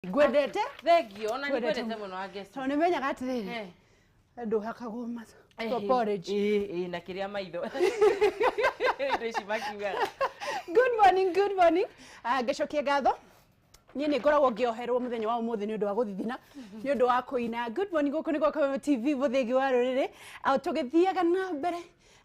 Gwendete? Thengio, ona ni gwendete muno wa guest. Tone menya gatiriri. Ndo hakagoma. To porridge. Na kiria maitho. Ndici makiuga. Good morning. Gacokie gatho. Nyine ngoragwo ngioherwo muthenya wa umuthi ni undu wa guthithina ni undu wa kuina. Good morning guku ni kwa Kameme TV buthegi wa ruriri. Au tugithiaga na mbere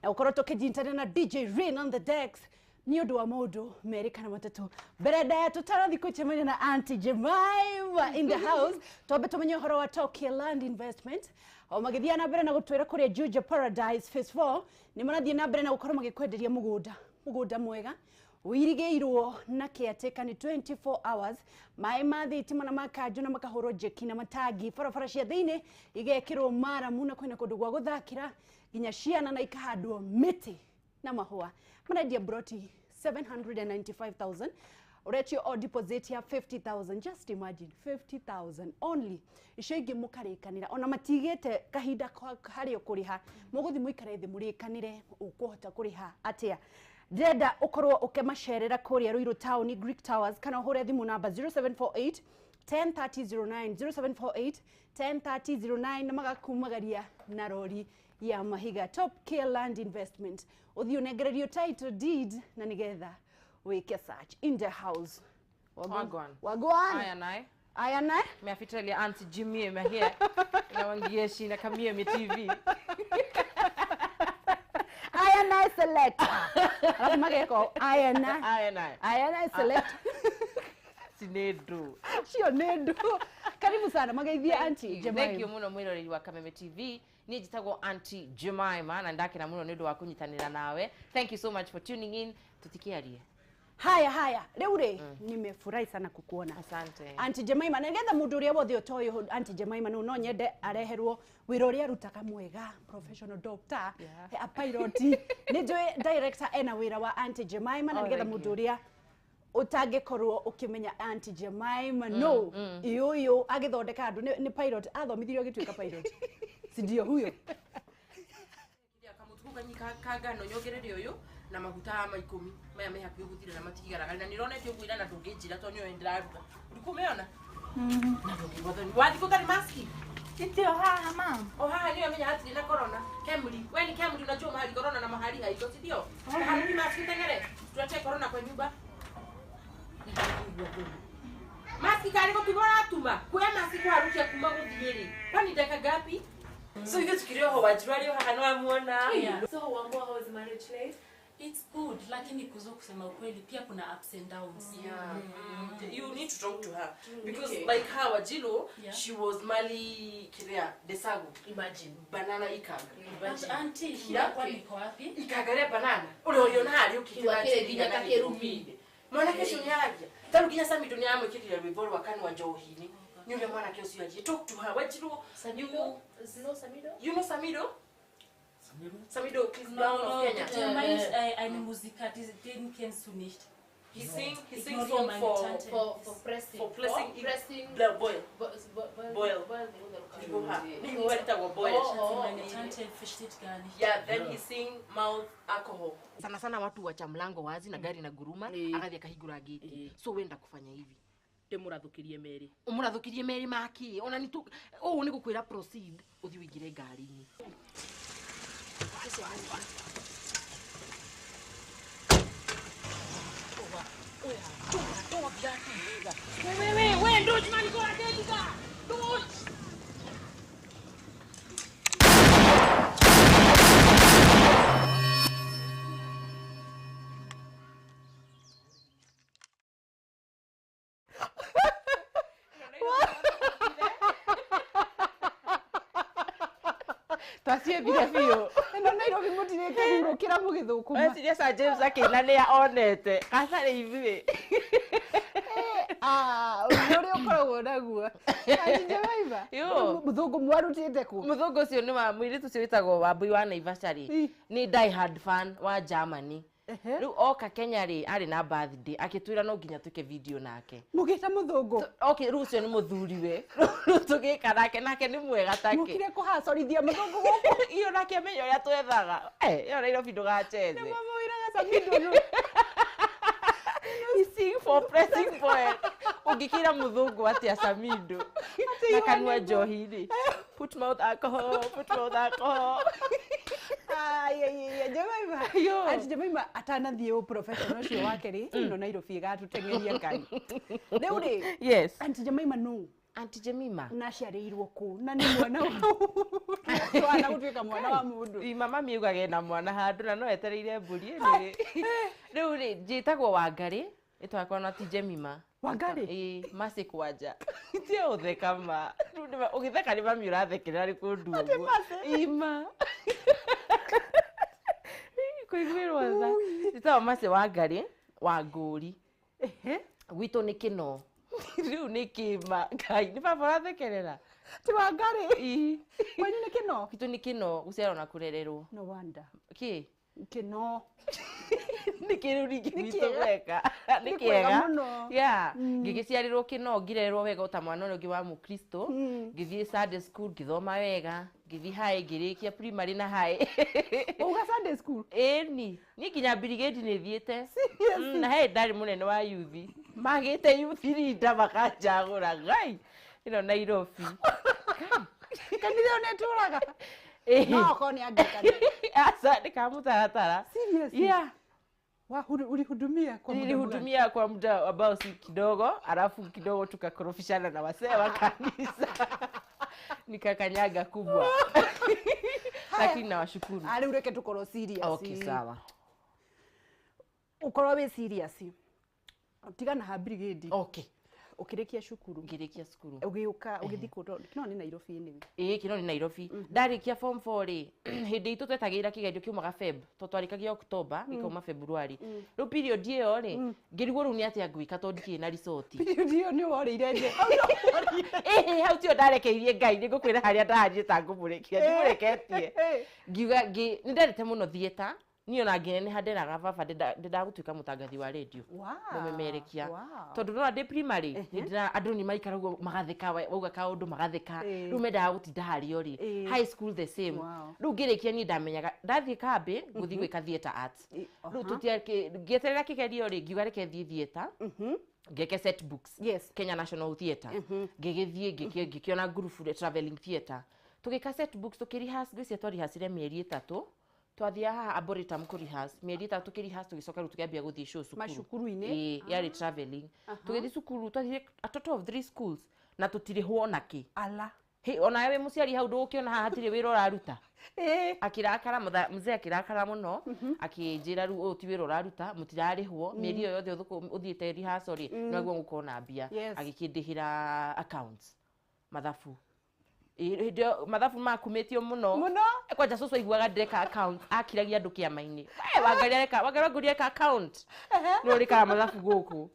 na ukorwo tukijintana na DJ Rain on the decks. Ni undu wa mundu merikana matatu. Bereda ya tutarathi kuchemanya na Auntie Jemimah in the house. Tobe tumenye horo wa Tokyo Land Investment. O magithia na mbere na gutwira kuria Juja Paradise Phase 4. Ni marathie na mbere na gukorwo magikwenderia mugunda mwega. Wirigeirwo na caretaker ni 24 hours. Mai mathitima na makanju na makahoro jeki na matagi farafara cia thiini igekirwo mara muna kwina kundu gwa guthakira ginya ciana na ikahandwo miti na mahua. Manadia broti 795,000. Uretio or deposit ya 50,000. Just imagine 50,000 only. Icio ingi mukarikanira ona matigete kahinda hario kuriha. Muguthi muikare thi murikanire ukuhota kuriha atia. Deda ukorwo ukemacerera kuria Ruiru Town Greek Towers kana hore thimu namba 0748 103009 0748 103009 na magakumagaria na rori ya mahiga Top Care Land Investment. Uthio negererio title deed na nigetha weke search in the house. Wagwan. Aya nae. Meafitelia Auntie Jemimah here. Na wangieshi na Kameme TV. Aya nae select. Alafu mageko aya nae select. Sinedo. Sio nedo. Karibu sana magaithia Auntie Jemimah. Thank you muno mwiroreri wa Kameme TV. Ni jitagwo Auntie Jemimah na ndakira muno nindo wa kunyitanira nawe. Thank you so much for tuning in. Tutikiarie. Haya rĩu nimefurahi sana kukuona. Asante Auntie Jemimah negetha mundu uria wothe utoyo Auntie Jemimah no nyende areherwo wira uria rutaka mwega professional doctor a pilot nijwe director ena wira wa Auntie Jemimah negetha mundu uria utangikorwo ukimenya Auntie Jemimah no iyo agithondeka andu ni pilot athomithirio gituika pilot sindio huyo kagano nyogerere uyu na maguta maikumi maya me happy guthira na matigaraga na nironetio gwira na ndungijira to nyo ndiraruta urikumeona na ndungibotho wathi kutari maski Titio haha mam. Haha niyo menya hatiri na corona Kemri weni Kemri unajua mahali corona na mahali haiko sindio hadi maski tengere tuache corona kwa nyumba maski kali kutibora tuma kwa maski kwa harukia kuma guthiri kwani dakika gapi so hiyo tukirio ho wajirali haha no amuona So how is marriage life? It's good, lakini kuzo kusema ukweli pia kuna ups and downs. You need to talk to her because like her Wajilo, she was Mali Kiria Desagu. Imagine banana ikaga. But Auntie here kwa niko wapi? Ikagare banana. Ule hali ukikira kile kakerumide. Mwana kesho nyaje. Taru kinya sami dunia amo kiti ya riboro wakani wa Njohini. Nyule mwana kesho yaje. Talk to her. Wajilo Samido, Samido? You know Samido? Samido is down of Kenya. Eine Musikart, den kennst du nicht. He sings song for pressing boil. Meine Tante versteht gar nicht. Yeah, then he sing mouth alcohol. Sana watu wacha mlango wazi na gari na guruma akathia kahigura gate. So wenda kufanya hivi. Umurathukirie Mary maki. Ona ni tu ni gukwira proceed uthi wigire ngari-ini. Wait, dude, man, go ahead, dude. Tasie video. Eno Nairobi mutire kahurukira mugithukuma. Wewe Sir James akina ni aonete. Kasare hivi. Uri ukoragwo naguo. Auntie Jemimah. Yo. Muthungu mwarutite ku. Muthungu ucio ni wa mwiritu ucio witagwo Wambui wa Naivasha ri. Ni die hard fan wa Germany. Riu oka Kenya ri ari na birthday akitwira no nginya tuke video nake. Mugita muthungu. Okay, riu ucio ni muthuriwe. Tugika nake ni mwega take. Mukire kuhacorithia muthungu guku. Iyo nake menyo ya twethaga. Yo Nairobi ndugacheze. Mama wiraga Samido no. He sing for pressing point. Ungikira muthungu ati asamindo. Na kanua njohi-ri. Put mouth alcohol, put mouth alcohol. Jemimah. Auntie Jemimah atanathie professional ucio wake ri no Nairobi gatutengeria Ngai. Riu ri. Yes. Auntie Jemimah no. Auntie Jemimah. Na ciareirwo ku na ni mwana wa twana gutuika mwana wa mundu. Mama miugage na mwana handu na no etereire mburi ni. Riu ri njitagwo Wangari. Itwakwa na Auntie Jemimah. Wangari? Masi kwaja. Tie utheka ma. Ugitheka ni mami urathekerera ri kundu uguo. Ima. Kuigwirwa tha. Itawa Masi Wangari wa Nguri. Gwito ni kino. Riu ni kima. Ngai ni baba urathekerera. Ti Wangari? Kwanyu ni kino? Gwito ni kino guciarwo na kurererwo. No wonder. Ki? Kino. Nikiru rigito weka. Nikiega. Yeah. Ngigiciarirwo kino ngirerwo wega uta mwana uria ungi wa Mukristo. Ngithie Sunday school ngithoma wega. Ngithi high ngirikia primary na high. Uga Sunday school? Ni nginya brigade ni thiete. Na he ndari munene wa youth. Magite youth leader makajagura Ngai. Ino Nairobi. Kanitha uneturaga? No ko ni angikana. Asa nikamutaratara. Seriously? Yeah. Ulihudumia kwa muda. Nilihudumia kwa muda ambao si kidogo, alafu kidogo tukakorofishana na wasee wa kanisa. Nikakanyaga kubwa. Lakini nawashukuru. Ali ureke tukoro serious. Okay, sawa. Ukoro we serious. Utigana ha brigade. Okay. Ukirikia shukuru. Ngirikia shukuru. Ugiuka ugithiko kino ni Nairobi ni. Kino ni Nairobi. Ndarikia form 4 ri. Hindi itu twetagira kigerio kiumaga Feb. Totwarikagia October gikauma February. Ru period iyo ri. Ngirigwo ru ni atia ngwika to ndiki na resort. Period iyo ni worire nje. Hau tio ndarekeirie Ngai ni ngukwira haria ndahanjie ta ngumurekia. Ndimureketie. Ngiuga ni nderete muno theater. Niyo na ngene handeraga baba ndĩndagũtuĩka mũtangathi wa radio. Mũmemerekia. Tondũ no ndĩ primary ndĩra andũ ni maikaraguo magatheka wauga kaũndũ magatheka. Rĩu mendaga gũtinda harĩa ũrĩ. High school the same. Rĩu ngĩrĩkia ni ndamenyaga ndathiĩ kambĩ gũthiĩ gwĩka theater arts. Rĩu ngĩeterera kĩgerio rĩ ngiuga reke thiĩ theater. Ngeke set books. Kenya National Theatre. Ngĩgĩthiĩ ngĩkĩona group traveling theatre. Tũgĩka set books tũkĩrihas gwĩcia twarihasire mĩeri 3. Twathia haha Arboretum kurihas mieri 3 tukirihas tugicoka ru tukiambia guthii show cukuru macukuru-ini yari traveling tugithi cukuru twathire a total of 3 schools na tutirihwo naki ala ona we muciari hau ndukiona haha hatire wira uraruta akirakara mzee akirakara muno akinjira ru o ti wira uraruta mutirarihwo mieri iyo yothe uthiite rehearsal ri naguo ngukona mbia agikindihira accounts mathafu mathafu makumitio muno kwanja cucu aiguaga ndeka account akiragia andu kiama-ini Wangari eka account no rika mathafu guku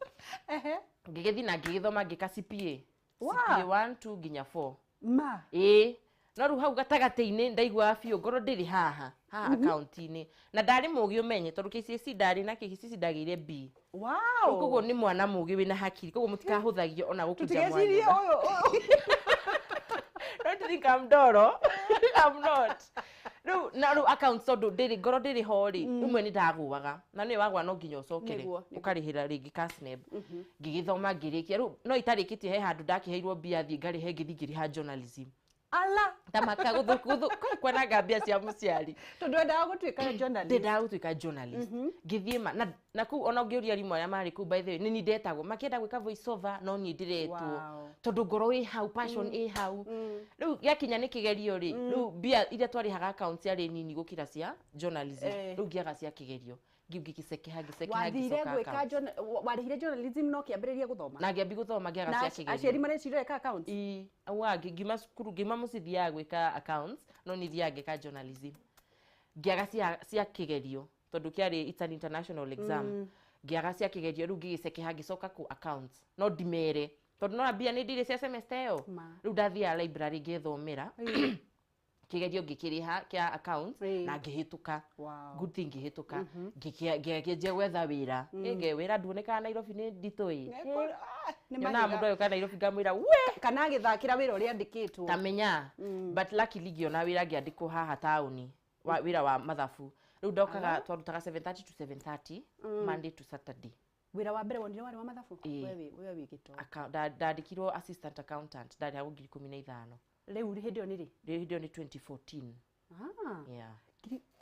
ngigithii na ngigithoma ngika CPA 1 2 nginya 4 ma no ru hau gatagati-ini ndaigua biu ngoro ndiri haha account-ini na ndari mugi umenye tondu KCSE ndari na KCSE ndagire B koguo ni mwana mugi wina hakiri koguo mutikahũthagio ona gukinja mwana don't think I'm doro. I'm not. No account so ndiri ngoro ndiri hori umwe ni ndaguaga na ni wagwa no nginya ucokere ukarihira ringi casneb ngigithoma ngirikia ru no itarikitie he handu ndakiheirwo mbia thi ngarihe ngithingiriha journalism ala tamaka guthu kwana ngambia cia muciari tondu ndendaga gutuika journalist ndendaga gutuika journalist ngithie na ku ona ngiuria rimwe aria mari ku by the way ni ndetagwo makienda gwika voice over no ni ndiretwo tondu ngoro i hau passion i hau riu yakinya ni kigerio ri riu mbia iria twarihaga accounts ari nini gukira cia journalism riu ngiaga cia kigerio ngigikisekeha wathire gwika warihire journalism no kiambiriria guthoma na ngiambi guthoma ngiaga cia kigerio aciari marecirire ka accounts awa ngima cukuru ngima mucithia gwika accounts no ni thia ngika journalism ngiaga cia kigerio tondu kiari it's an international exam ngiaga cia kigerio riu ngigicekeha ngicoka ku accounts no ndimere tondu no mbia ni ndire cia semester yo riu ndathia library ngithomera kigerio ngikiriha kia accounts na ngihituka good thing ngihituka ngikienje gwetha wira nge wira nduoneka Nairobi ni nditoi na mundu ayo kana Nairobi ngamwira we kana githakira wira uria ndikitwo tamenya but luckily ngiona wira ngiandikwo haha tauni wira wa mathafu riu ndokaga twarutaga 7:30 to 7:30 Monday to Saturday Wira wa mbere wonire wari wa mathabu wewe wigito ndandikirwo assistant accountant ndari ha 15,000 riu hindi oni ri hindi ni 2014 yeah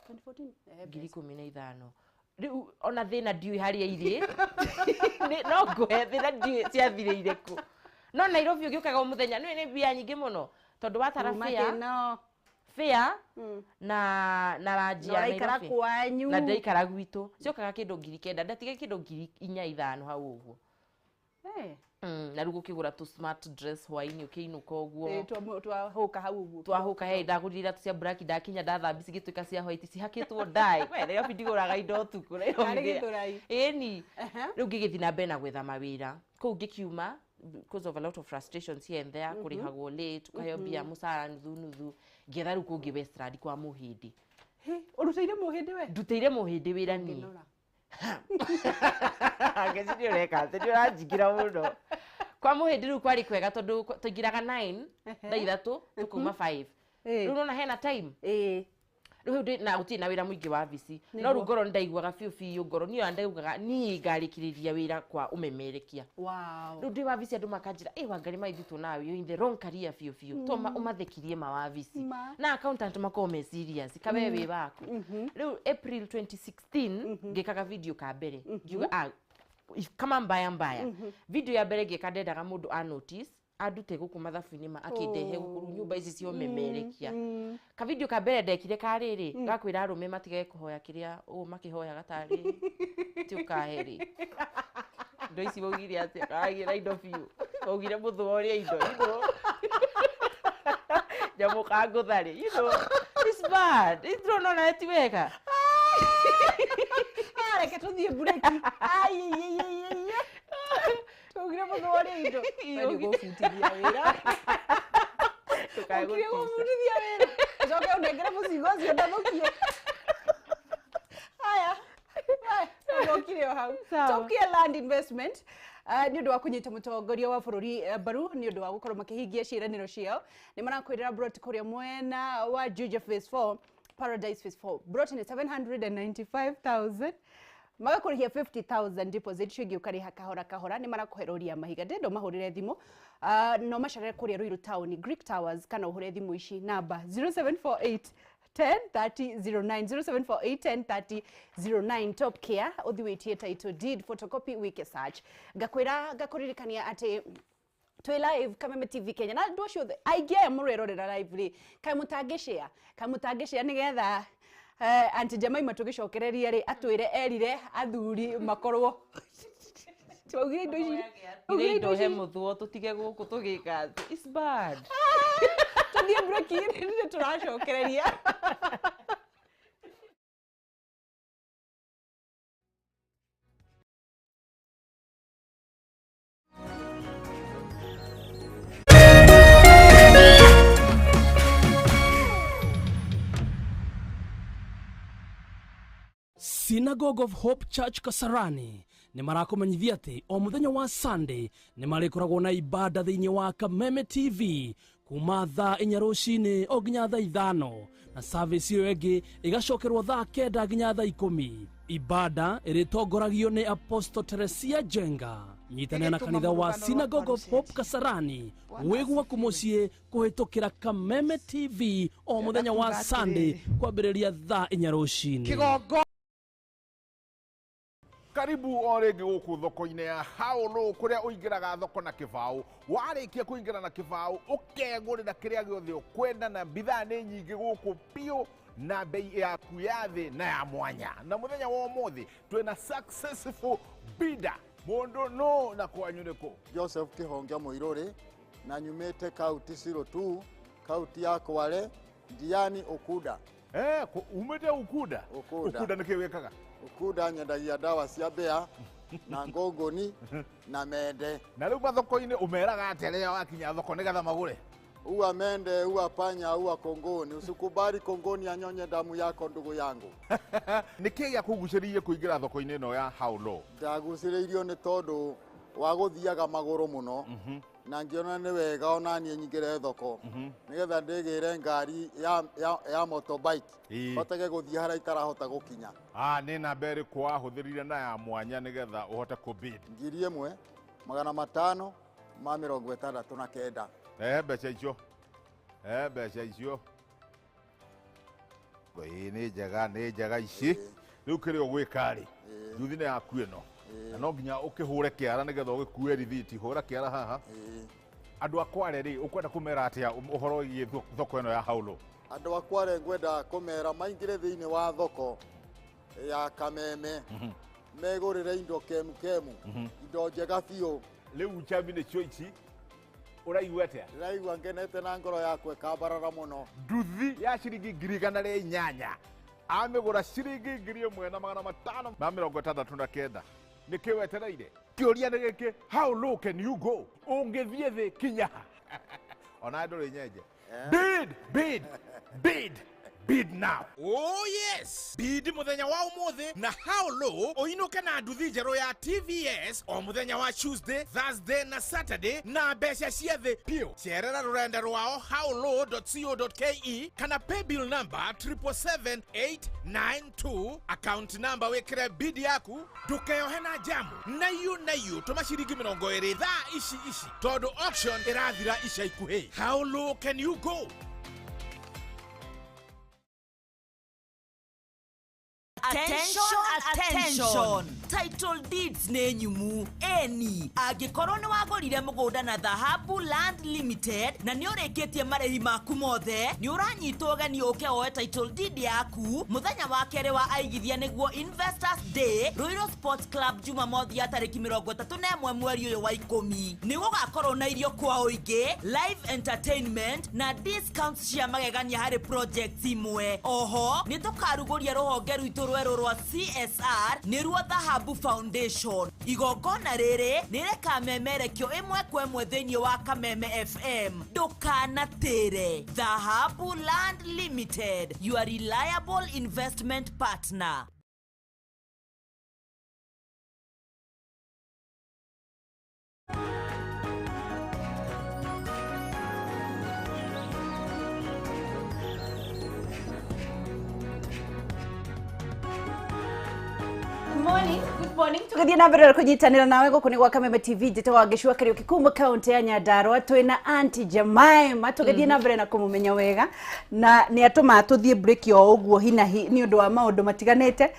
2014 15,000 riu ona thina ndiui haria iri no ngwe thina ndiui ciathire ku no Nairobi ugiukaga muthenya ni bia nyingi muno tondu watara fare na rajia Nairobi kwanyu na ndaikara gwitu ciokaga kindu 9,000 ndatige kindu 4,500 hau uguo na rugo kigura tu smart dress hwaini ukiinuka uguo twahuka hau uguo twahuka he ndagurira cia black ndakinya ndathambi cigituika cia white cihakitwo dai we Nairobi ndiguraga indo tuku Nairobi eni riu ngigithii na mbere na gwetha mawira kuu ngikiuma because of a lot of frustrations here and there kurihagwo late tukayo bia musara nuthu ngetha riu kungi Westland kwa muhindi uruteire muhindi we nduteire muhindi wira ni ngeci ureka ndio ranjigira muno kwa muhindi riu kwari kwega tondu tuingiraga 9 thaa 3 tukuma 5 riu nona hena time riu na uti na wira muingi wa bici no ru ngoro ndaiguaga fiu ngoro niyo ndaugaga ni ngarikiriria wira kwa umemerekia riu ndi wa bici andu makanjira wangari maithitu nawe you in the wrong career fiu to umathekirie ma wa bici na accountant makome serious kabe wi bako riu April 2016 ngikaga video ka mbere ngiuga kama mbaya video ya mbere ngikadendaga mundu a notice adute guku mathabu-ini ma akindehe gukuru nyumba ici cio memerekia ka video ka mbere ndekire kariri gakwira arume matige kuhoya kiria makihoya gatari ti ukaheri ndo ici bogire ati kagira indo biu bogire muthuoria indo jamu kaguthari it's bad it's not ti wega reke tuthie bureki tugire muthuoria indo wewe gufutithia wira tukagire gufutithia wira joke unengere muzigo cio ndathukie haya ndokire hau Tokyo Land Investment ni undu wa kunyita mutongoria wa bururi baru ni undu wa gukorwo makihingia ciiraniro ciao ni marakwirira brot kuria mwena wa Juja phase 4 Paradise phase 4 brot ni 795,000 magakurihia 50,000 deposit cio ngiukariha kahora ni marakuheroria mahiga ndendo mahurire thimu no macharere kuria Ruiru Town Greek Towers kana uhure thimu ici namba 0748 103009 top care uthiwitie title deed photocopy wike search gakuririkania ati twi live Kameme TV Kenya na ndu cio aige murerorera live ri kai mutangeshare nigetha Auntie Jemimah tugicokereria ri atwire erire athuri makorwo twaugire indo ici indo he muthuo tutige guku tugika it's bad tuthie break ni turacokereria Synagogue of Hope Church Kasarani ni marakumenyithia ati o muthenya wa Sunday ni marikoragwo na ibada thiini wa Kameme TV kuma thaa 4 rucini o nginya thaa 5 na service iyo ingi igacokerwo thaa 9 nginya thaa 10 ibada iritongoragio ni Apostle Teresia Jenga nyitana na kanitha wa Synagogue of Hope Kasarani wigwa kumucie kuhitukira Kameme TV o muthenya wa Sunday kwambiriria thaa 4 rucini. Karibu oregi guku thoko-ini ya Haulu kuria uingiraga thoko na kibau warikia kuingira na kibau ukegurira kiria giothe ukwenda na bidhaa ni nyingi guku pio na bei yaku ya thi na ya mwanya na muthenya wa umuthi twina successful bidder mundu no na kwanyu niku Joseph Kihongia Muiruri na nyumite kauti 02 kauti ya Kwale Diani Okuda umete Ukuda niki wikaga Ukuda nyendagia dawa cia mbea na ngongoni na mende na riu mathoko-ini umeraga aterea wakinya thoko nigetha magure uwa mende uwa panya uwa kongoni usikubali kongoni anyonye damu yako ndugu yangu niki gia kuguciririe kuingira thoko-ini no ya Haulu ndaguciriirio ni tondu wa guthiaga maguru muno na ngiona nĩ wega ona niĩ nyingĩre thoko nĩgetha ndĩgĩre ngari ya motorbike hotege gũthiĩ harĩa itarahota gũkinya. Nĩ namba ĩrĩkũ wahũthĩrire na ya mwanya nĩgetha ũhote kũbid? 1,569. Mbeca icio. Mbeca icio. Nĩ njega ici. Rĩu kĩrĩa ũgwĩka rĩ, nduthi nĩ yaku ĩno. Na no nginya ũkĩhũre kĩara nĩgetha ũgĩkue rithiti. Hũra kĩara haha. Andũ a Kware rĩ, ũkwenda kũmera atĩa ũhoro wĩgiĩ thoko ĩno ya Haulo? Andũ a Kware ngwenda kũmera maingĩre thĩinĩ wa thoko ya Kameme megũrĩre indo kemu indo njega biũ. Rĩu chambi nĩcio ici ũraigua atĩa? Ndĩraigua ngenete na ngoro yakwa ĩkambarara mũno. Nduthi ya ciringi 1,800 amĩgũra ciringi 1,569. Nĩkĩ wetereire? Kĩũria nĩ gĩkĩ, how low can you go? Ũngĩthiĩ thĩ kinya. Ona ndũrĩ nyenje. Bid now. Oh yes! Bid muthenya wa umuthi na how low oinuke na nduthi njerũ ya TVS o muthenya wa Tuesday, Thursday na Saturday na mbeca ciathĩ piũ. Cerera rũrenda rwao howlow.co.ke kana paybill number 77892 account number wekere bid yaku ndukeyohe na jamu nayu tuma ciringi 20 thaa ici tondu auction irathira ica ikuhĩ. How low can you go? Attention! Title deeds nĩ nyumu eni angĩkorwo nĩ wagũrire mũgũnda na Dhahabu Land Limited na nĩ ũrĩkĩtie marĩhi maku mothe nĩ ũranyitwo ũgeni ũke woe title deed yaku mũthenya wa kerĩ wa aigithia nĩguo Investors Day Royal Sports Club Jumamothi ya tarĩki 31 mweri ũyũ wa 10 nĩ gũgakorwo na irio kwa ũingĩ, live entertainment na discounts cia magegania harĩ projects imwe. Oho nĩ tũkarugũria rũhonge rwitũ rwerũ rwa CSR nĩruo Dhahabu Foundation. Igongona rĩrĩ nĩrĩkamemerekio ĩmwe kwa ĩmwe thĩinĩ wa Kameme FM. Ndũkanatĩre. Dhahabu Land Limited, your reliable investment partner. Good morning. Tugathie na mbere kunyitanira nawe guku ni gwa Kameme TV njitwa Gicua Kariuki kuma county ya Nyandarua twina Auntie Jemimah tugathie na mbere na kumumenya wega na ni atuma tuthie break yo uguo hinahi ni undu wa maundu matiganete.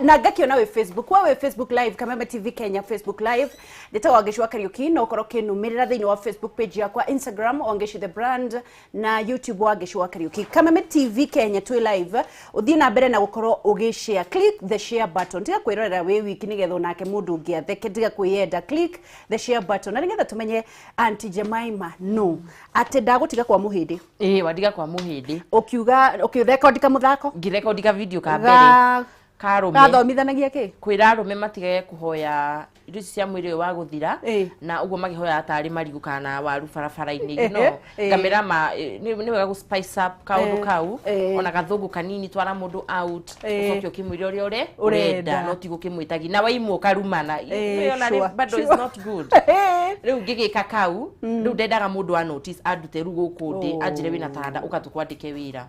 Na ngakiona we Facebook live Kameme TV Kenya Facebook live ndetagwa Gicua Kariuki no ukoro kinumirira thiini wa Facebook page yakwa, Instagram ongeshi the brand na YouTube wa Gicua Kariuki. Kameme TV Kenya twi live uthie na mbere na gukorwo ugishare, click the share button tiga kwirorera we wiki nigetha nake mundu ngiatheke tiga kwiyenda, click the share button na nigetha tumenye Auntie Jemimah no ate ndagutiga kwa muhindi wadiga kwa muhindi ukiuga record ka muthako ngirecord ka video ka mbere karume gathomithanagia ki kwira arume matige kuhoya indo cia mwiri wa guthira na uguo magihoya atari marigu kana waru barabara-ini no kamera ma ni wega gu spice up kaundu kau ona gathungu kanini twara mundu out ukokyo kimwiri uri urenda no tigo kimwitagi na waimu karumana yona bado is not good riu ngigika kau riu ndendaga mundu wa notice adute rugo kundi ajire wina taranda ukatukwandike wira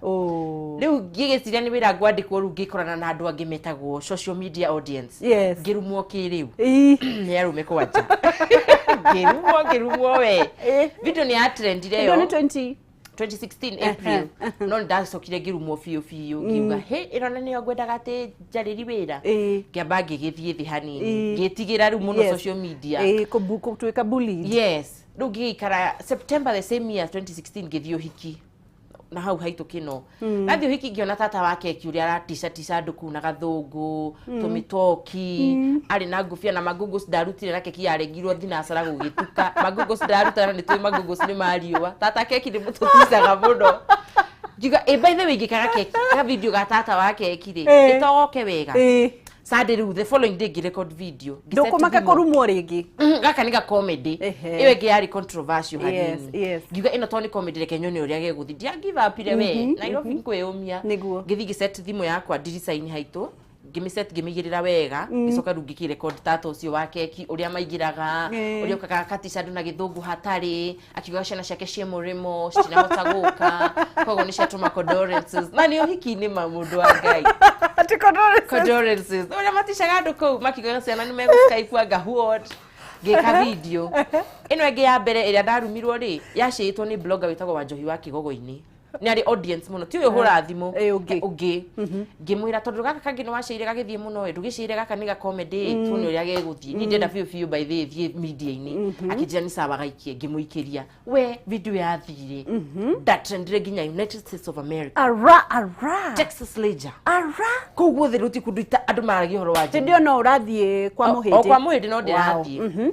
riu ngigiciria ni wira ngwandikwo ru ngikorana na andu angi metagwo social media audience ngirumwo kiriu ni arume kwacha ngirumwo we video ni trendire yo 2016 April no ndacokire ngirumwo fiu ngiuga he irona niyo ngwendaga ati njariri wira ngiamba ngigithie thi hanini ngitigira ru muno social media kubuku twika bullied yes ru ngikara September the same year 2016 ngithio hiki na hau haitu kino nathio hiki ngiona tata wake kiuria aratisha nduku na gathungu tumitoki ari na ngufia na magugus ndarutire na keki yarengirwo thinacara gugituka magugus ndaruta ni twi magugus ni mariwa tata keki ni mututicaga muno ngiuga by the way ngikara keki ka video ga tata wake kire itoke wega Saturday the following day record video ndokumaka korumwo ringi gaka niga comedy iwe ngiari controversial hanini ngiuga ino toni comedy reke nyoni uria geguthi dia give up ire we Nairobi kwiyumia ngithi set thimu yakwa design haitu gimiset gimigirira wega gicoka rungi record tata ucio wa keki uria maigiraga uria kaka katisha na githungu hatari akiuga ciana ciake cie murimo citinahota guka kogo ni ciatuma condolences na nio hiki-ini ma mundu wa Ngai ati condolences uria matishaga andu kou makiuga ciana ni meguskype anga huot gika video ino enge ya mbere iria ndarumirwo ri yacitwo ni blogger witagwo Wanjohi wa Kigogo-ini ni ari audience muno ti uyu hura thimu ungi ngimwira tondu gaka kangi no waceire gagithie muno ndugicire gaka ni ga comedy tuni uria geguthie ni ndenda fiu by the thie media-ini akijia ni sawa gaikie ngimuikiria we video ya thire that trendire ginya United States of America ara Texas Ledger koguo the ruti kuduita andu maragi horo waje ndio no urathie kwa muhindi o kwa muhindi no ndirathie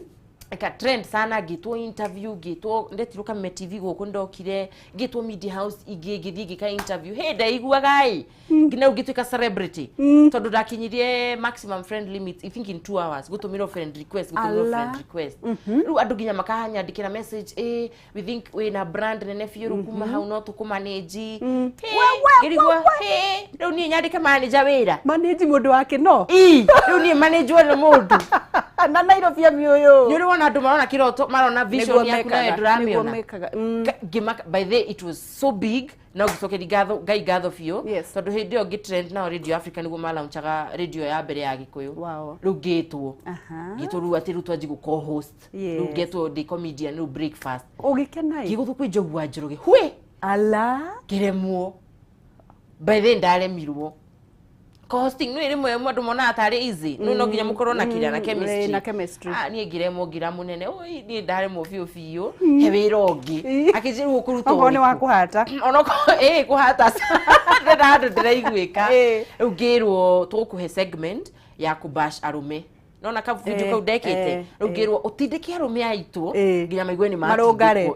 eka trend sana gitwo interview gitwo ndetiruka Kameme TV guku ndokire gitwo media house igithie gika interview hey ndaigua gai ngina ugituika celebrity tondu ndakinyirie maximum friend limit I think in 2 hours gutumira friend request ru andu ginya makahanyandikira message we think we na brand nene fiuru kuma hau no tukumanage ngirigwa ru ni nyandika manager wira manage mundu wake no ru ni manager wa mundu na Nairobi ya mioyo ni wana andu marona kiroto marona vision yaku na dramiona by the it was so big na gusokeri gai gatho fio tondu hindi yo gitrend na Radio Africa niguo malaunchaga radio ya mbere ya Gikuyu ru gitwo ru ati ru twanji gu co-host ru gitwo the comedian ru breakfast ugikena giguthu kwi Njogu Njiruge hwe ala kiremwo by the ndaremirwo costing no rimwe mwandu mona atari easy no nginya mukorwo na kira na chemistry ni ngiremo ngira munene oi ni ndare mo fiu he wira ungi akijiru ukuruto one wa kuhata onoko kuhata ndandu ndiraiguika ugirwo tukuhe segment ya kubash arume nona ka video kau dekete ugirwo utindike arume aitu nginya maigwe ni marungare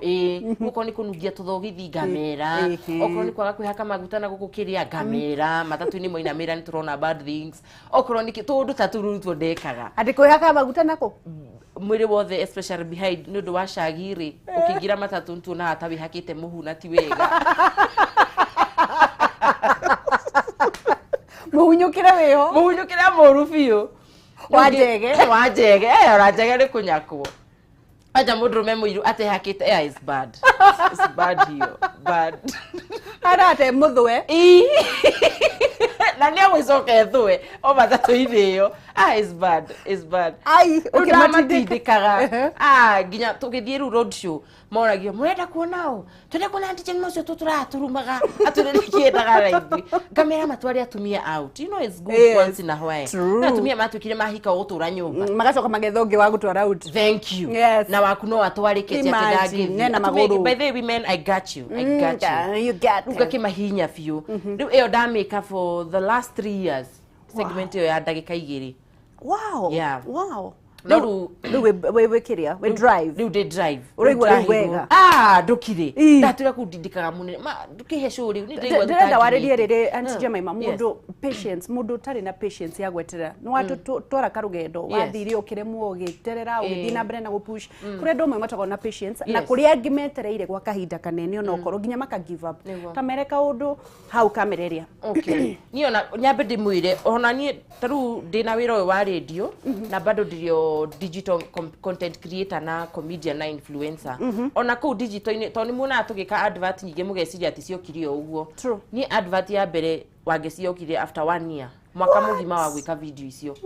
uko ni kunugia tuthogithi ngamera okoro ni kwaga kwihaka maguta na gukukiria ngamera matatu ni moinamira ni turona bad things okoro ni tundu taturutwo ndekaga ati kwihaka maguta nako mwiri wothe especially behind ni ndu wa shagiri ukigira matatu ntu na hata wihakite muhuna ti wega muhunyukire moru fiu wajege orajege ni kunyakwo aja mundurume muiru ate hakite is bad hiyo bad arate muthwe na ni awicoke thwe o matatu ithio is bad ai ukimatindikaga ginya tugithie ru road show moragio murenda kuonao twende kuona Auntie Jemimah ucio tuturaturumaga aturikiendaga raithi kamera matwari atumia out you know it's good once in a while na atumia matwikire mahika utura nyumba magacoka magethonge wa gutwara out thank you na waku no atwarikete atidagi nena maguru by the women I got you you got ukakimahinya fiu riu iyo da make up for the last 3 years segment iyo ya ndagika 2 wow no we kiria we drive riu de drive urigwa wega ndukire ndatura kudindikaga munene ma ndukihe show riu ni ndaigwa ndenda waririe riri Auntie Jemimah mundu patience mundu tari na patience ya gwetera no watu tora karugendo wathiri ukiremwo ugiterera ugithina mbere na gupush kure ndo mwe matago na patience na kuri angi metereire gwa kahinda kanene ona okoro ginya maka give up kamereka undu hau kamereria okay ni ona nyambe ndimwire ona ni taru ndina wira wa radio na bado ndirio digital content creator na comedian na influencer ona ku digital ni toni muna tugika advert nyinge mugeciria ati ciokirio uguo ni advert ya mbere wageciokire after 1 year mwaka mugima wa gwika video icio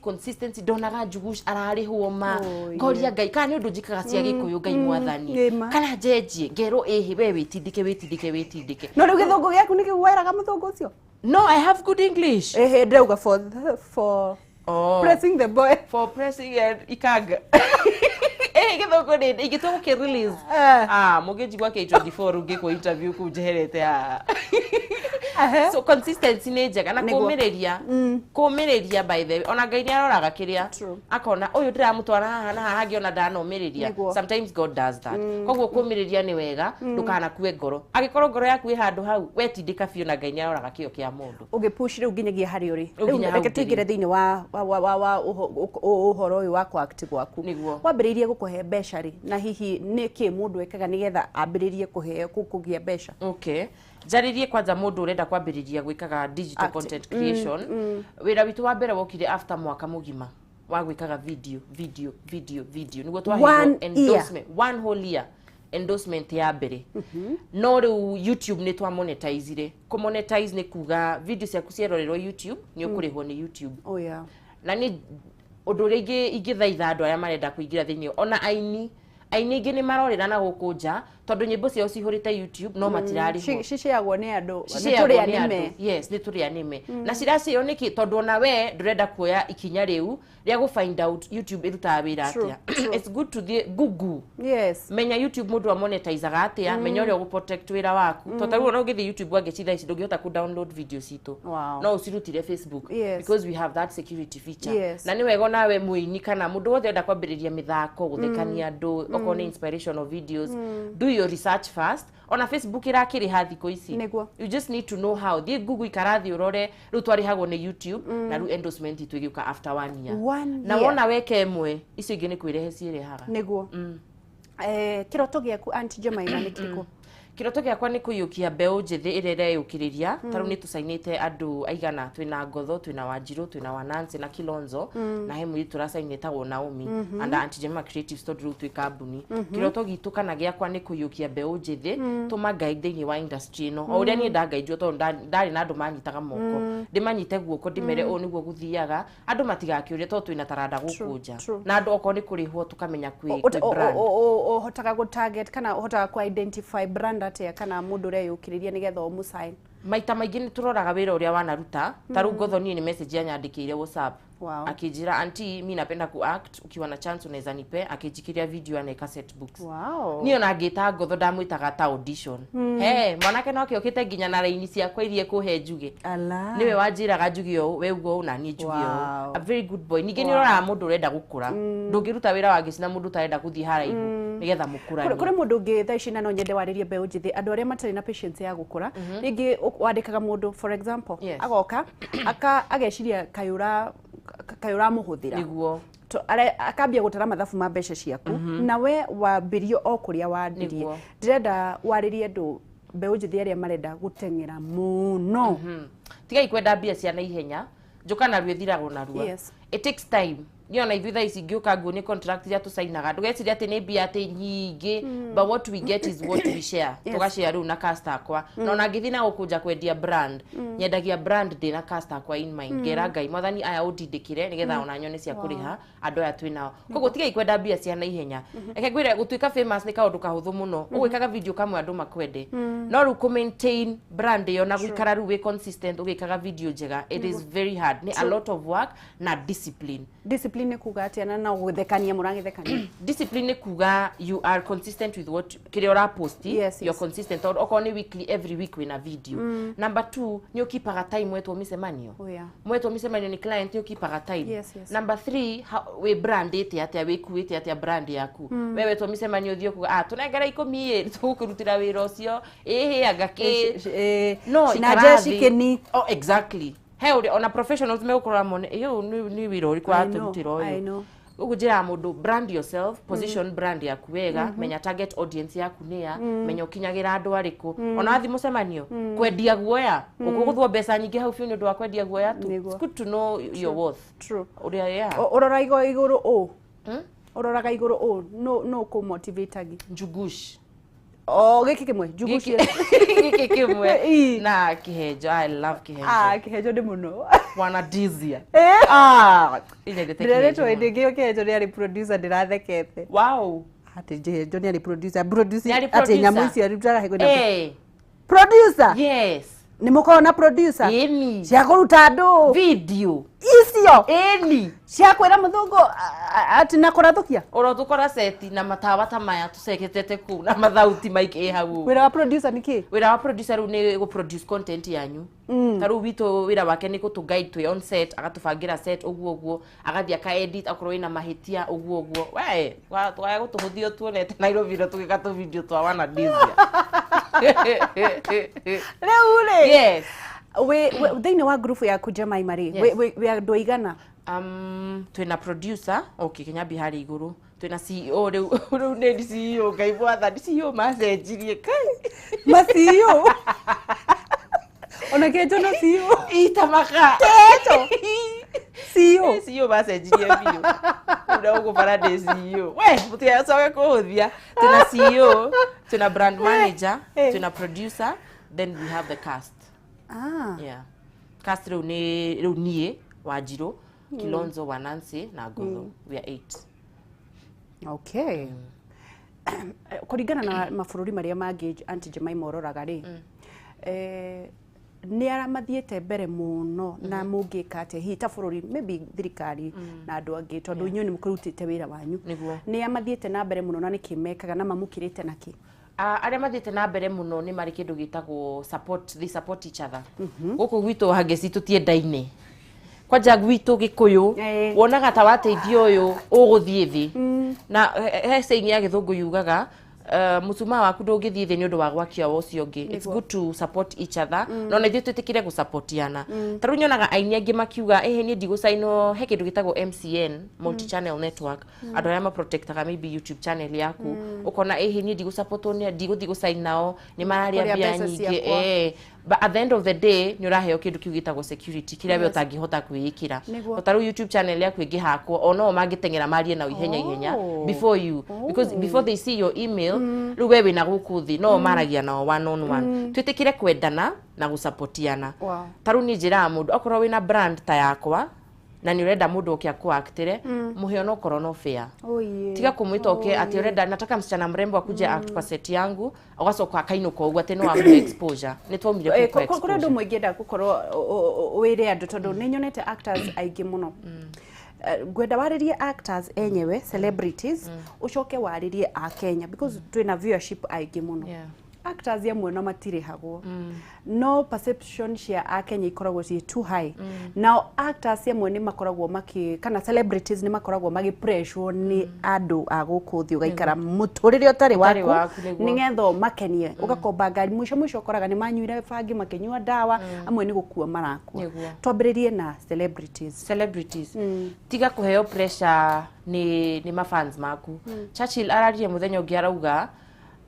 consistency donaga Njugush arari huoma ngoria Ngai kana ni undu njikaga cia Gikuyu Ngai mwathani kana njenjie ngero we witindike no riu githungu giaku ni kiwairaga muthungu ucio no I have good English ndauga for pressing the boy for pressing ikaga githungu ni igituko ki release mugejigwa K24 ungiko interview ku jeherete so consistency ni njega na kumiriria by the way ona Ngai ni aroraga kiria akona uyu ndiramutwara haha na haha ngiona ndanomiriria sometimes God does that koguo kumiriria ni wega ndukana kue ngoro agikorwo ngoro yaku i handu hau wetindika fiu na Ngai ni aroraga kio kia mundu ugipush riu nginyagia hari uri reke tigire thiini wa uhoro uyu wa act gwaku wambiriirie gukuhe mbeca ri na hihi ni ki mundu ekaga nigetha ambiriirie kugia mbeca okay Njaririe kwanza mundu urenda kwambiriria gwikaga digital content creation. Wira witu wa mbere wokire after mwaka mugima wa gwikaga video. Niguo twahirwo endorsement one whole year. Endorsement ya mbere. No riu YouTube ni twa monetizire. Ku monetize ni kuga video ciaku cierorerwo YouTube ni ukurihwo ni YouTube. Oh yeah. Na ni undu ringi ingithaitha andu aria marenda kuingira thiini ona aini ingi ni marorera na gukunja tondu nyimbo ciao cihurite YouTube no matirarihwo ciciagwo ni andu ni turi anime. Yes, ni turi anime. Na ciracio niki tondu ona we ndurenda kuoya ikinya riu ria go find out YouTube irutaga wira atia. It's good to the Google. Yes. Menya YouTube mundu wa monetizaga atia, menya uria go protect wira waku. Tondu riu no ngithi YouTube wangecitha ici ndungihota ku download video citu. No ucirutire Facebook because we have that security feature. Na ni wega nawe muini kana mundu wothe enda kwambiriria mithako guthekania andu okone inspirational videos. Do your research first. Ona Facebook irakiriha thiko ici. You just need to know how. Thie Google ikarathi urore riu twarihagwo ni YouTube na riu endorsement itu igiuka after 1 year. Na wona weke emwe icio ingi ni kwirehe cirehaga. Niguo. Kiroto giaku Auntie Jemimah ni kiriko? Kiroto giakwa ni kuyukia mbeu njithi irere yukiriria taru ni tusainite andu aigana twina Ngotho twina Wanjiru twina Wanansi na Kilonzo na he mwiri turasainite wo Naomi and Auntie Jemimah Creative Studio twi kambuni. Kiroto gitu kana giakwa ni kuyukia mbeu njithi tumagai thiini wa industry no o uria ni ndangaijo tondu ndari na andu manyitaga moko ndimanyite guoko ndimere o niguo guthiaga andu matigakiurie tondu twina taranda gukunja na andu oko ni kurihwo tukamenya kwi brand hotaga go target kana hotaga ku identify brand atia kana mundu reyukiriria nigetha o musign. Maita maingi ni turoraga wira uria wanaruta taru Ngotho ni message yanyandikiire WhatsApp akijira Auntie mimi napenda ku act ukiwa na chance unaweza nipe akijikiria video na cassette books. Niyo na ngita Ngotho ndamwitaga ta audition. Mwanake no kiokite nginya na raini ciakwa irie kuhe njuge niwe wanjiraga njuge o we ugo na ni njuge o a very good boy. Ningi ni roraga mundu urenda gukura ndungiruta wira wa gicina mundu tarenda kuthi haraihu nigetha mukurani. Kuri mundu ngi tha ici na no nyende waririe mbeu njithi andu aria matari na patience ya gukura ringi wandikaga mundu for example agoka ageciria kayura muhuthira niguo akambia gutara mathabu ma mbeca ciaku na we wambirio o kuria wandirie ndirenda waririe ndu mbeu njithi aria marenda gutengera muno tiga ikwenda mbia cia na ihenya njuka na rue thiragwo na rua. It takes time. Niona ithuĩ thaa ici ngĩũka nguo nĩ contract iria tũsainaga ndũgeciria atĩ nĩ mbia atĩ nyingĩ but what we get is what we share tũgashare rĩu na customer akwa na ona ngĩthiĩ na gũkũnja kwendia brand nyendagia brand ndĩ na customer akwa in mind ngera Ngai mwathani aya ũndindĩkĩre nĩgetha ona nyone cia kũrĩha andũ aya twĩ nao koguo tiga ikwenda mbia cia na ihenya reke ngwĩre gũtuĩka famous nĩ kaũndũ kahũthũ mũno ũgwĩkaga video kamwe andũ makwende no rĩu maintain brand ĩyo na gũikara rĩu wĩ consistent ũgĩkaga video njega it is very hard nĩ a lot of work na discipline discipline kuga atia na guthekania murangithekania discipline kuga you are consistent with what kire ora post you're consistent or ni weekly every week wina video. Number 2 ni ukipaga time wetu misemanio mwetu misemanio ni client ni ukipaga time. Number 3 we brand ite atia we kuite atia brand yaku wewe to misemanio thio kuga tunengera 10 tukurutira wira ucio agake no inajeshi keni exactly. Hey, on a professionals me ukora mone yo ni wira uri kwa turutira uyu ugujira mundu brand yourself position brand yaku wega menya target audience yaku nia menya ukinyagira andu ariku ona athi musemanio kwendia guoya ukuguthwo mbeca nyingi hau fiu ni ndu wa kwendia guoya tu. It's good to know your worth. True. Uria urora iguru o uroraga iguru o no ku motivate agi njugush giki kimwe njugush giki kimwe na kihejo. I love kihejo. Kihejo ndi muno wana dizia ndireretwo indi ngio kihejo ni ari producer ndirathekete. Wow. Ati kihejo ni ari producer ati nyamu ici arutaga hego na producer. Yes. Ni mukona producer cia kuruta andu video icio cia kwira muthungu ati na kurathukia urothukora seti na matawa ta maya tuceketete ku na mathauti maiki hau. Wira wa producer niki wira wa producer ru ni go produce content yanyu taru wito wira wake ni kutu guide to on set agatufangira set uguo agathia ka edit akorwo ina mahitia uguo we twaya gutuhuthio tuonete Nairobi ro tugika tu video twa wana dizia Reule. Yes. We thiini wa group ya Jemimah we andu aigana? Twina producer okay Kenya Bihari iguru twina CEO riu ni CEO ngai bwatha ni CEO macenjirie kai ma CEO ona kejo no CEO itamaka kejo CEO macenjirie bio ndio uko parade CEO we mutia soga kuhuthia twina CEO twina brand manager twina producer then we have the cast yeah cast riu nie Wanjiru Kilonzo Wanansi na Gotho we are 8 okay kuringana na mabũrũri maria mangĩ Auntie Jemimah ororaga ri ni aramathiete mbere muno na mungika ate hi ta bũrũri maybe thirikari na andũ angĩ tondũ inyuĩ nĩ mũkũrutĩte wĩra wanyu ni amathiete na mbere muno na nĩ kĩmekaga na mamũkirĩte naki aria mathiete na mbere muno ni mari kindu gitagwo support they support each other guku gwitu hageci tutiendaine kwanja gwitu gikuyu wonaga ta wateithio uyu uguthie thi na he saying ya githungu yugaga musuma waku ndungithie thi ni undu wa gwakia wocio ngi it's good to support each other no na ithuĩ twĩtĩkire gũsupportiana tarũ nyonaga aini angĩ makiuga ni ndigũcaino he kĩndũ gĩtagwo MCN multi channel network andũ arĩa maprotectaga maybe YouTube channel yaku ukona ni ndigũsupportwo ni ndigũthi gũcainao ni mararia mbia nyingĩ but at the end of the day ni uraheo kindu kiu gitagwo security kiria we utangihota kwiyikira utaru YouTube channel yaku ingihakwo ono mangitengera marie na ihenya before you because before they see your email riu we wina guku thi no maragia nao one on one twitikire kwendana na gusupportiana taru ni njira mundu okorwo wina brand ta yakwa na ni urenda mundu okia kuactire muheo no korono fair tiga kumwita oke ati urenda nataka msichana mrembo akuje act kwa set yangu agacoka akainuka ugwa ati no amu exposure ni twomire ku exposure kuri ndu mwingenda gukorwo wire andu tondu ni nyonete actors aingĩ muno gwenda waririe actors enyewe celebrities ucoke waririe a Kenya because twina viewership aingĩ muno actors amwe no matirihagwo no perception cia a Kenya ikoragwo ci too high now actors amwe ni makoragwo kana celebrities ni makoragwo magi pressure ni andu a guku thi ugaikara muturire utari waku ningetho makenie ugakomba ngari mwisho ukoraga ni manyuire bangi makenyua dawa amwe ni gukua marakua twambiririe na celebrities tiga kuheo pressure ni mafans maku Churchill ararie muthenya ungi arauga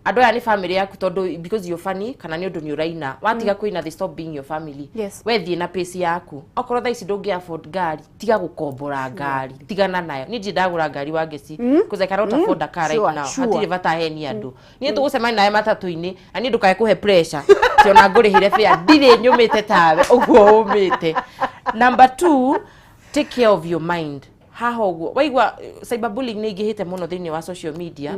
ando ya ni family yaku tondu because you're funny kana ni undu ni uraina watiga kuina they stop being your family we thie na pace yaku okorwo tha ici ndungi afford ngari tiga gukombora ngari tigana nayo ni ndagura ngari wa ngeci because I cannot afford a car right now hatire bata heni andu ni tugucemania naye matatu-ini na ni ndukae kuhe pressure tiona ngurihire fare ndire nyumite tawe uguo umite number 2 take care of your mind hahoguo waigwa cyberbullying ni ingihite muno thiini wa social media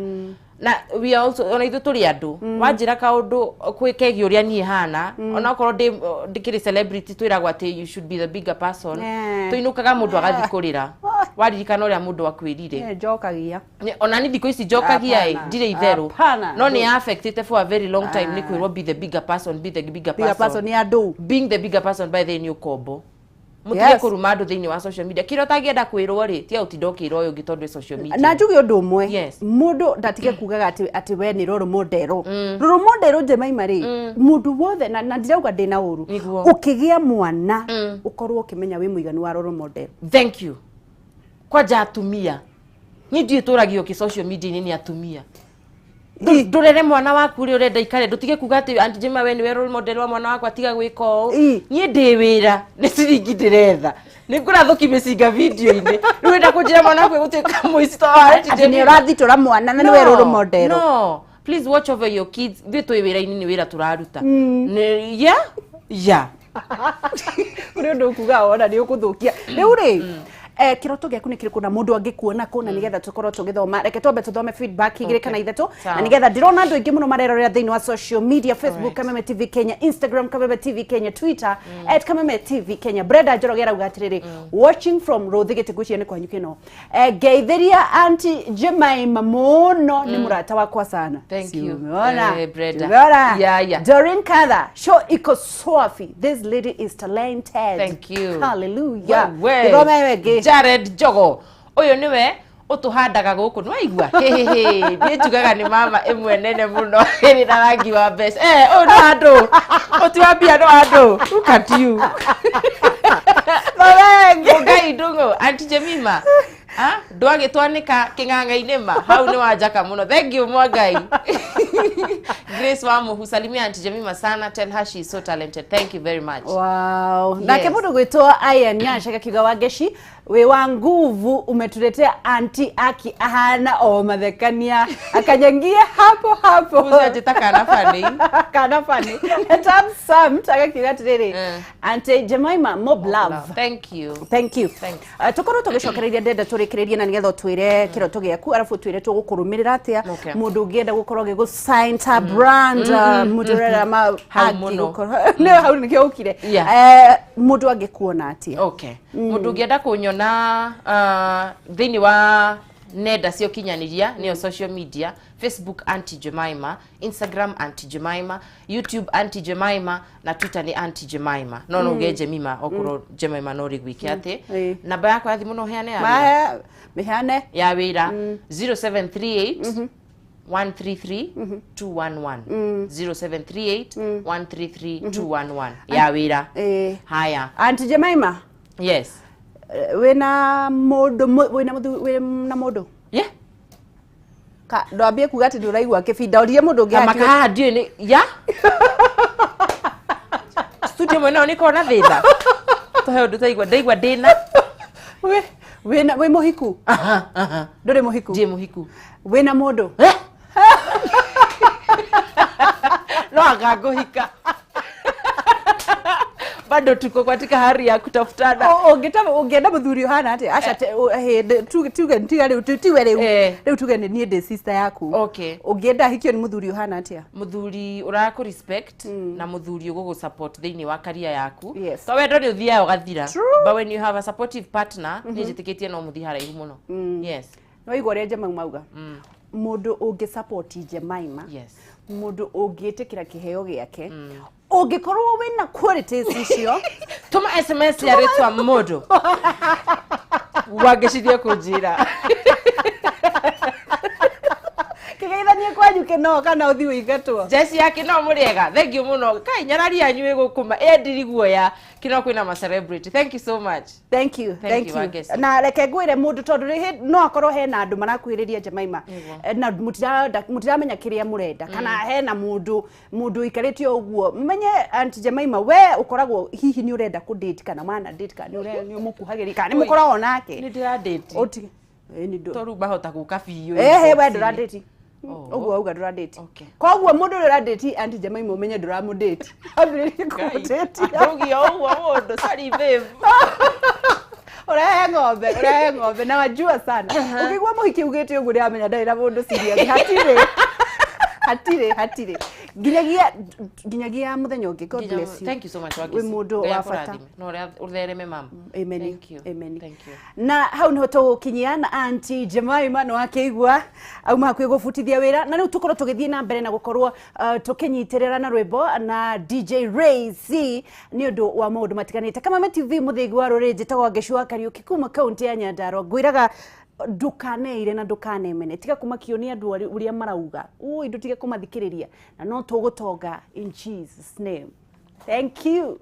na we also ona ithu turi andu wanjira kaundu kwikegi uria nie hana ona korwo ndikiri celebrity twiragwa ati you should be the bigger person tuinukaga mundu agathi kurira waririkana uria mundu akwirire njokagia ona ni thiko ici njokagia ndire itheru no ni affected for a very long time ni kwirwo be the bigger person ni andu being the bigger person by the new combo mutige kuruma andu thiini wa social media kiro tagienda kwirwo ri ti utindokirwo uyu gitondu social media na njugi undu umwe mundu ndatige kugaga ati we ni roro modero Jemimah ri mundu wothe na ndirauga ndina uru ukigia mwana ukorwo ukimenya wi muiganu wa roro modero thank you kwanja atumia ni ndiye turagio ki social media ni atumia ndurere mwana waku ri urenda ikare ndutige kuga ati Auntie Jemimah we ni we role model wa mwana wakwa tiga gwika uu nie ndi wira ni ciringi ndiretha ni ngurathuki micinga video-ini rwenda kunjira mwana waku gutuika muisto ati ni urathitura mwana na ni we role model no please watch over your kids thi twi wira-ini ni wira turaruta uri undu kuga ona ni ukuthukia riu ri kiroto gyaku ni kiriku na mundu angikuona kuna nigetha tukorwo tugithoma reke twambe tuthome feedback igire kana ithatu na nigetha ndirona andu aingi muno marerorera thiini wa social media Facebook Kameme TV Kenya, Instagram Kameme TV Kenya, Twitter @Kameme TV Kenya. Brenda Njorogera uga atiriri watching from Rothigite gucia ni kwanyu kino geithiria Auntie Jemimah muno ni murata wakwa sana thank you Brenda Doreen Katha show iko swafi this lady is talented thank you hallelujah Jared Jogo uyu niwe utuhandaga guku ni waigua ni njugaga ni mama imwe nene muno iri na rangi wa mbeca uyu no andu utiwambia no andu look at you Ngai ndungu Auntie Jemimah ndwagitwanika king'ang'a-inĩ ma hau nĩ wanjaka mũno. Thank you Mwangai. Grace Wamuhu, salimia Auntie Jemimah sana, tell her she is so talented. Thank you very much. Wow. Nake mundu gwitwa Aya Nyasha akiuga Wangeshi we wa nguvu umetuletea Auntie aki ahana o mathekania akanyangia hapo Unajita kana funny. Tam Sam tagakiga tiriri Auntie Jemimah mob love. Thank you. Tukorwo tugicokereria ndenda turikireria na nigetha twire kiroto giaku arafu twire tugukurumirira atia mundu ungienda gukorwo gigu sign ta brand mundu rera ma hagi gukorwo ne hau nikio ukire mundu angikuona atia. Okay. Mundu ungienda kunyona thini wa nenda cio kinyaniria niyo social media, Facebook Auntie Jemimah, Instagram Auntie Jemimah, YouTube Auntie Jemimah na Twitter ni Auntie Jemimah. No uge Jemimah okoro Jemimah no rigwike ati. Namba yako ya thimu no heane ya. Mehane ya wira 0738 133 211 0738 133 211 ya wira. Haya Auntie Jemimah. Yes. Wena modo yeah ka ndwambie kuga ati nduraigua kibinda urie mundu ungi maka ndio ni ya studio mwana ni kona thitha tohe undu taigua ndaigua ndina we muhiku nduri muhiku je muhiku wena modo no agaguhika bado tuko katika hali ya kutafutana. Ungienda muthuri hana ati acha tuge ntiga riu tutiwe riu tuge ni ndi sister yaku. Okay. Ungienda hikio ni muthuri hana atia. Muthuri urako respect na muthuri ugo support thini wa career yaku. Yes. So wendo ni uthia ugathira. But when you have a supportive partner ni jitikitie no muthi haraihu muno. Yes. No igwa ria Jemimah mauga. Mundu ungi support Jemimah. Yes. Mundu ungitikira kiheo giake. Ungikorwo wina qualities icio tuma SMS ya retwa modo wageshithia kunjira kigeithanie kwanyu kino kana uthi wigatwo jesi yake no muriega. Thank you muno kai nyarari yanyu igukuma endiriguo ya kino kwina ma celebrity. Thank you so much. Thank you na reke ngwire mundu tondu no akorwo hena andu marakwiriria Jemimah na mutiramenya kiria murenda kana hena mundu ikaritio uguo menye Auntie Jemimah we ukoragwo hihi ni urenda ku date kana mana date kana ni mukuhagiri kana ni mukoragwo nake ni ndira date oti ni ndo toru bahota guka biyo we ndura date oguo auga ndura date koguo mundu ndura date Auntie Jemimah umenye ndura mu date abiriri ku date augi oguo mundu sorry babe Urahe ng'ombe na wajua sana. Ukigwa muhiki ugete ugu ri amenya ndari na mundu serious. Hatire. Ginyagia muthenya ungi. God bless you. Thank you so much. We mundu wa fata. No uthereme mama. Amen. Thank you. Na hau niho tugukinyia na Auntie Jemimah no akeigua auma hakuye gubutithia wira na riu tukorwo tugithie na mbere na gukorwo tukinyitirira na rwimbo na DJ Ray C ni undu wa maundu matiganite. Kameme TV muthigi wa ruri njitagwo Wangeshi wa Kariuki kuma kaunti ya Nyandarua ngwiraga ndukaneire na ndukanemene tiga kumakionia andu uria marauga indu tiga kumathikiriria na no tugutonga in Jesus name. Thank you.